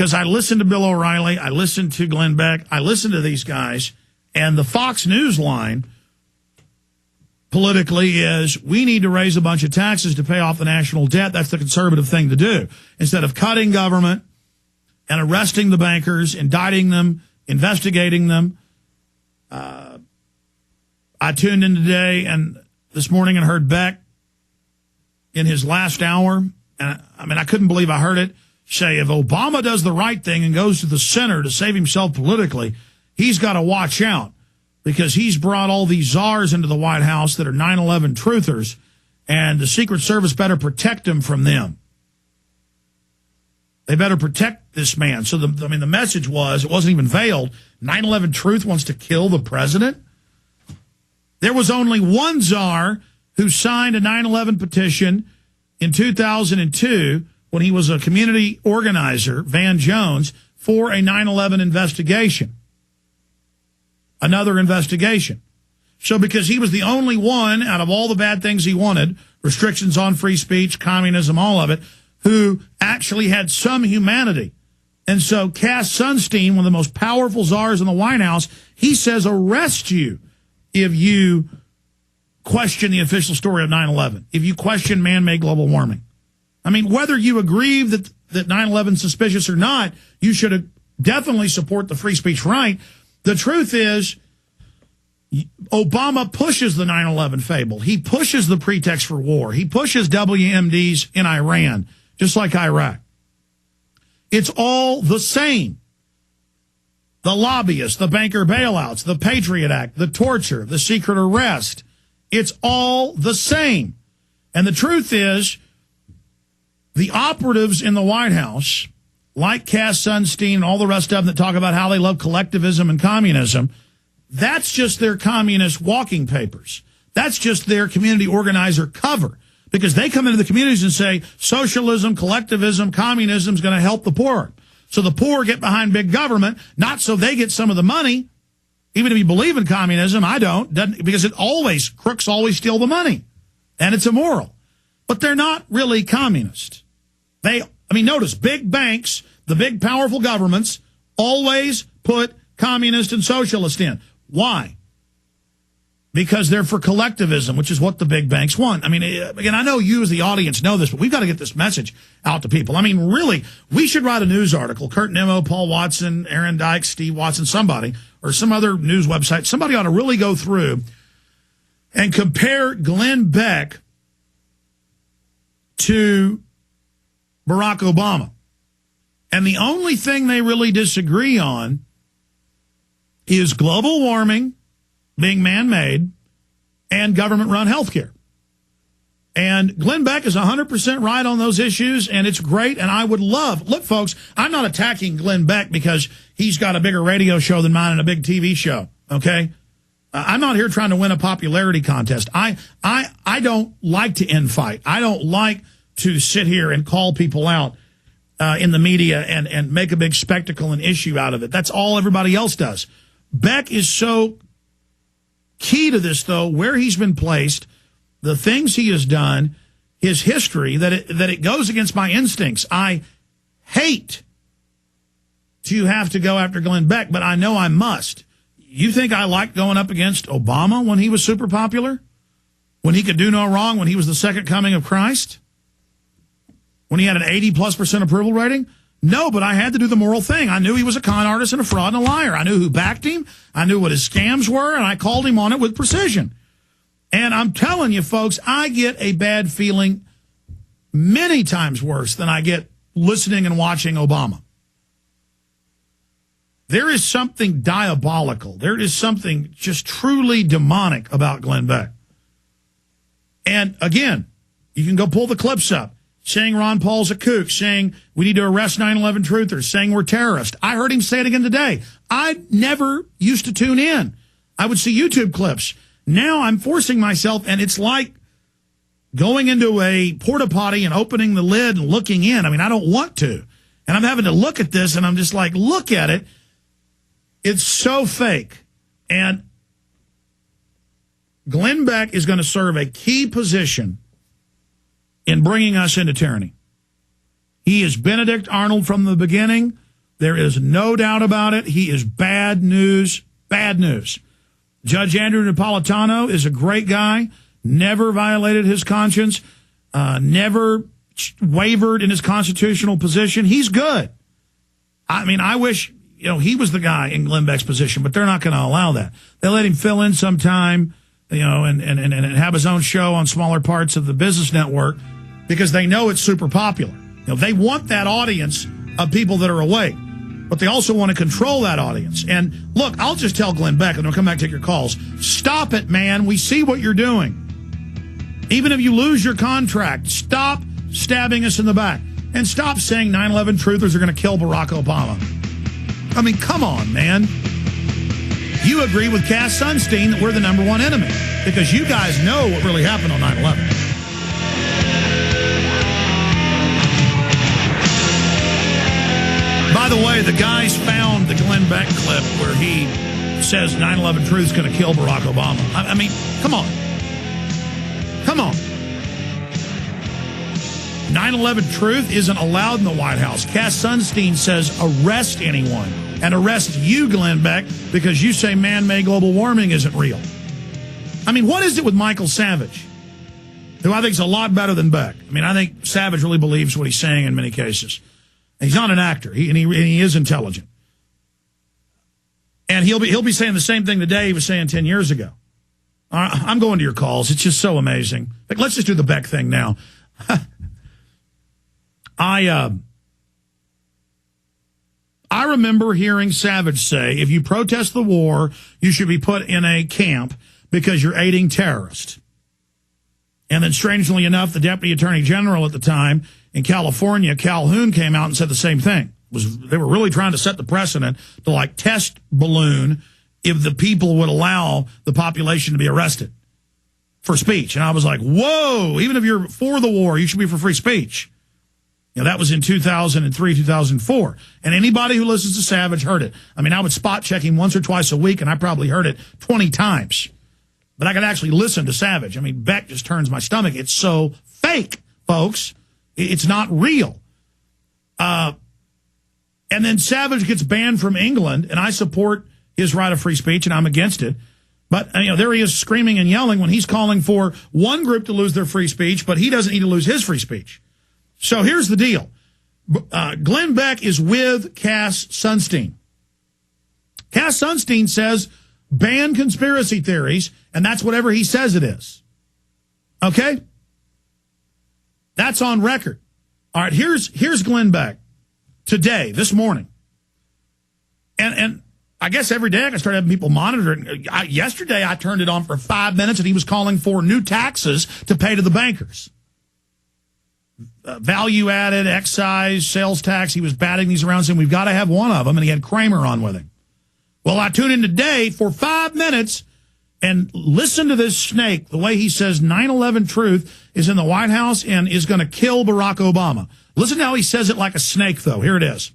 because I listened to Bill O'Reilly, I listened to Glenn Beck, I listened to these guys, and the Fox News line politically is we need to raise a bunch of taxes to pay off the national debt. That's the conservative thing to do. Instead of cutting government and arresting the bankers, indicting them, investigating them. I tuned in today and this morning and heard Beck in his last hour. And I couldn't believe I heard it say if Obama does the right thing and goes to the center to save himself politically, he's got to watch out because he's brought all these czars into the White House that are 9/11 truthers, and the Secret Service better protect him from them. They better protect this man. So, the message was, it wasn't even veiled, 9/11 Truth wants to kill the president? There was only one czar who signed a 9/11 petition in 2002 when he was a community organizer, Van Jones, for a 9/11 investigation. Another investigation. So because he was the only one out of all the bad things he wanted, restrictions on free speech, communism, all of it, who actually had some humanity. And so Cass Sunstein, one of the most powerful czars in the White House, he says arrest you if you question the official story of 9/11, if you question man-made global warming. Whether you agree that 9/11 is suspicious or not, you should definitely support the free speech right. The truth is, Obama pushes the 9/11 fable. He pushes the pretext for war. He pushes WMDs in Iran, just like Iraq. It's all the same. The lobbyists, the banker bailouts, the Patriot Act, the torture, the secret arrest. It's all the same. And the truth is, the operatives in the White House, like Cass Sunstein and all the rest of them that talk about how they love collectivism and communism, that's just their communist walking papers. That's just their community organizer cover. Because they come into the communities and say, socialism, collectivism, communism is going to help the poor. So the poor get behind big government, not so they get some of the money. Even if you believe in communism, I don't, because crooks always steal the money. And it's immoral. But they're not really communist. Notice, big banks, the big powerful governments, always put communist and socialist in. Why? Because they're for collectivism, which is what the big banks want. Again, I know you as the audience know this, but we've got to get this message out to people. Really, we should write a news article. Kurt Nimmo, Paul Watson, Aaron Dykes, Steve Watson, somebody, or some other news website. Somebody ought to really go through and compare Glenn Beck to Barack Obama. And the only thing they really disagree on is global warming being man-made and government-run healthcare. And Glenn Beck is 100% right on those issues, and it's great, and I would love... Look, folks, I'm not attacking Glenn Beck because he's got a bigger radio show than mine and a big TV show, okay? I'm not here trying to win a popularity contest. I don't like to infight. I don't like to sit here and call people out in the media and make a big spectacle and issue out of it. That's all everybody else does. Beck is so key to this, though, where he's been placed, the things he has done, his history, that it goes against my instincts. I hate to have to go after Glenn Beck, but I know I must. You think I liked going up against Obama when he was super popular? When he could do no wrong, when he was the second coming of Christ? When he had an 80+% approval rating? No, but I had to do the moral thing. I knew he was a con artist and a fraud and a liar. I knew who backed him. I knew what his scams were, and I called him on it with precision. And I'm telling you, folks, I get a bad feeling many times worse than I get listening and watching Obama. There is something diabolical. There is something just truly demonic about Glenn Beck. And again, you can go pull the clips up. Saying Ron Paul's a kook, saying we need to arrest 9/11 truthers, saying we're terrorists. I heard him say it again today. I never used to tune in. I would see YouTube clips. Now I'm forcing myself, and it's like going into a porta potty and opening the lid and looking in. I don't want to. And I'm having to look at this, and I'm just like, look at it. It's so fake. And Glenn Beck is going to serve a key position in bringing us into tyranny. He is Benedict Arnold from the beginning. There is no doubt about it. He is bad news, bad news. Judge Andrew Napolitano is a great guy, never violated his conscience, never wavered in his constitutional position. He's good. I mean, I wish, he was the guy in Glenn Beck's position, but they're not going to allow that. They let him fill in sometime, and have his own show on smaller parts of the business network because they know it's super popular. They want that audience of people that are awake, but they also want to control that audience. And look, I'll just tell Glenn Beck, and I'll come back and take your calls. Stop it, man. We see what you're doing. Even if you lose your contract, stop stabbing us in the back. And stop saying 9/11 truthers are going to kill Barack Obama. I mean, come on, man. You agree with Cass Sunstein that we're the number one enemy because you guys know what really happened on 9/11. By the way, the guys found the Glenn Beck clip where he says 9/11 truth is going to kill Barack Obama. I mean, come on. Come on. 9/11 truth isn't allowed in the White House. Cass Sunstein says arrest anyone and arrest you, Glenn Beck, because you say man-made global warming isn't real. I mean, what is it with Michael Savage, who I think is a lot better than Beck? I mean, I think Savage really believes what he's saying in many cases. He's not an actor. He is intelligent. And he'll be saying the same thing today he was saying 10 years ago. I'm going to your calls. It's just so amazing. Like, let's just do the Beck thing now. I remember hearing Savage say, if you protest the war, you should be put in a camp because you're aiding terrorists. And then strangely enough, the Deputy Attorney General at the time in California, Calhoun, came out and said the same thing. They were really trying to set the precedent to like test balloon if the people would allow the population to be arrested for speech. And I was like, whoa, even if you're for the war, you should be for free speech. That was in 2003, 2004. And anybody who listens to Savage heard it. I mean, I would spot check him once or twice a week, and I probably heard it 20 times. But I could actually listen to Savage. I mean, Beck just turns my stomach. It's so fake, folks. It's not real. And then Savage gets banned from England, and I support his right of free speech, and I'm against it. But, there he is screaming and yelling when he's calling for one group to lose their free speech, but he doesn't need to lose his free speech. So here's the deal. Glenn Beck is with Cass Sunstein. Cass Sunstein says ban conspiracy theories, and that's whatever he says it is. Okay? That's on record. All right, here's Glenn Beck today, this morning. And I guess every day I can start having people monitoring. Yesterday I turned it on for 5 minutes, and he was calling for new taxes to pay to the bankers. Value-added, excise, sales tax. He was batting these around saying, we've got to have one of them, and he had Kramer on with him. Well, I tuned in today for 5 minutes and listen to this snake, the way he says 9/11 truth is in the White House and is going to kill Barack Obama. Listen to how he says it like a snake, though. Here it is.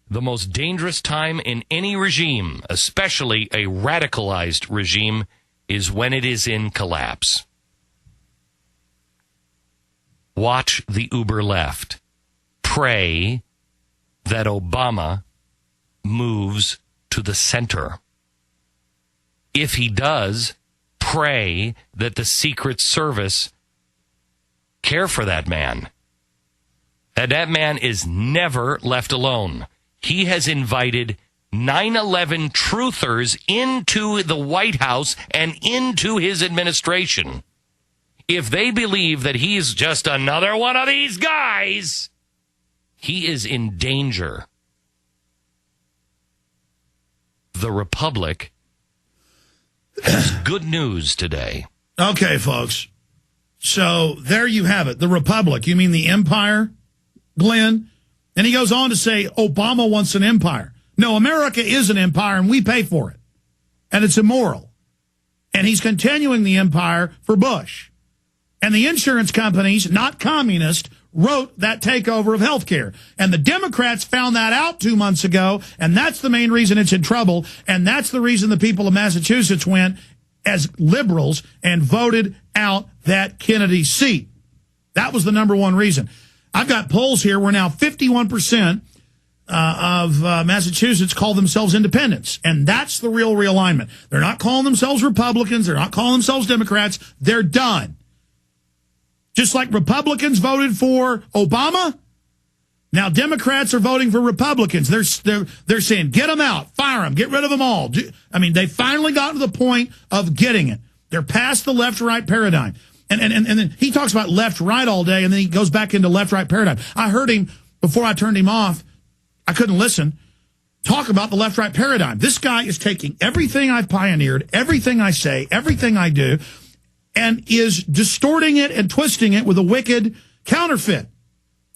The most dangerous time in any regime, especially a radicalized regime, is when it is in collapse. Watch the uber left. Pray that Obama moves to the center. If he does, pray that the Secret Service care for that man. That man is never left alone. He has invited 9/11 truthers into the White House and into his administration. If they believe that he's just another one of these guys, he is in danger. The Republic has good news today. Okay, folks. So there you have it. The Republic. You mean the empire, Glenn? And he goes on to say Obama wants an empire. No, America is an empire, and we pay for it. And it's immoral. And he's continuing the empire for Bush. And the insurance companies, not communist, wrote that takeover of health care. And the Democrats found that out 2 months ago, and that's the main reason it's in trouble. And that's the reason the people of Massachusetts went as liberals and voted out that Kennedy seat. That was the number one reason. I've got polls here. We're now 51% Massachusetts call themselves independents. And that's the real realignment. They're not calling themselves Republicans. They're not calling themselves Democrats. They're done. Just like Republicans voted for Obama, now Democrats are voting for Republicans. They're saying, get them out, fire them, get rid of them all. I mean, they finally got to the point of getting it. They're past the left-right paradigm. And then he talks about left-right all day, and then he goes back into left-right paradigm. I heard him, before I turned him off, I couldn't listen, talk about the left-right paradigm. This guy is taking everything I've pioneered, everything I say, everything I do, and is distorting it and twisting it with a wicked counterfeit.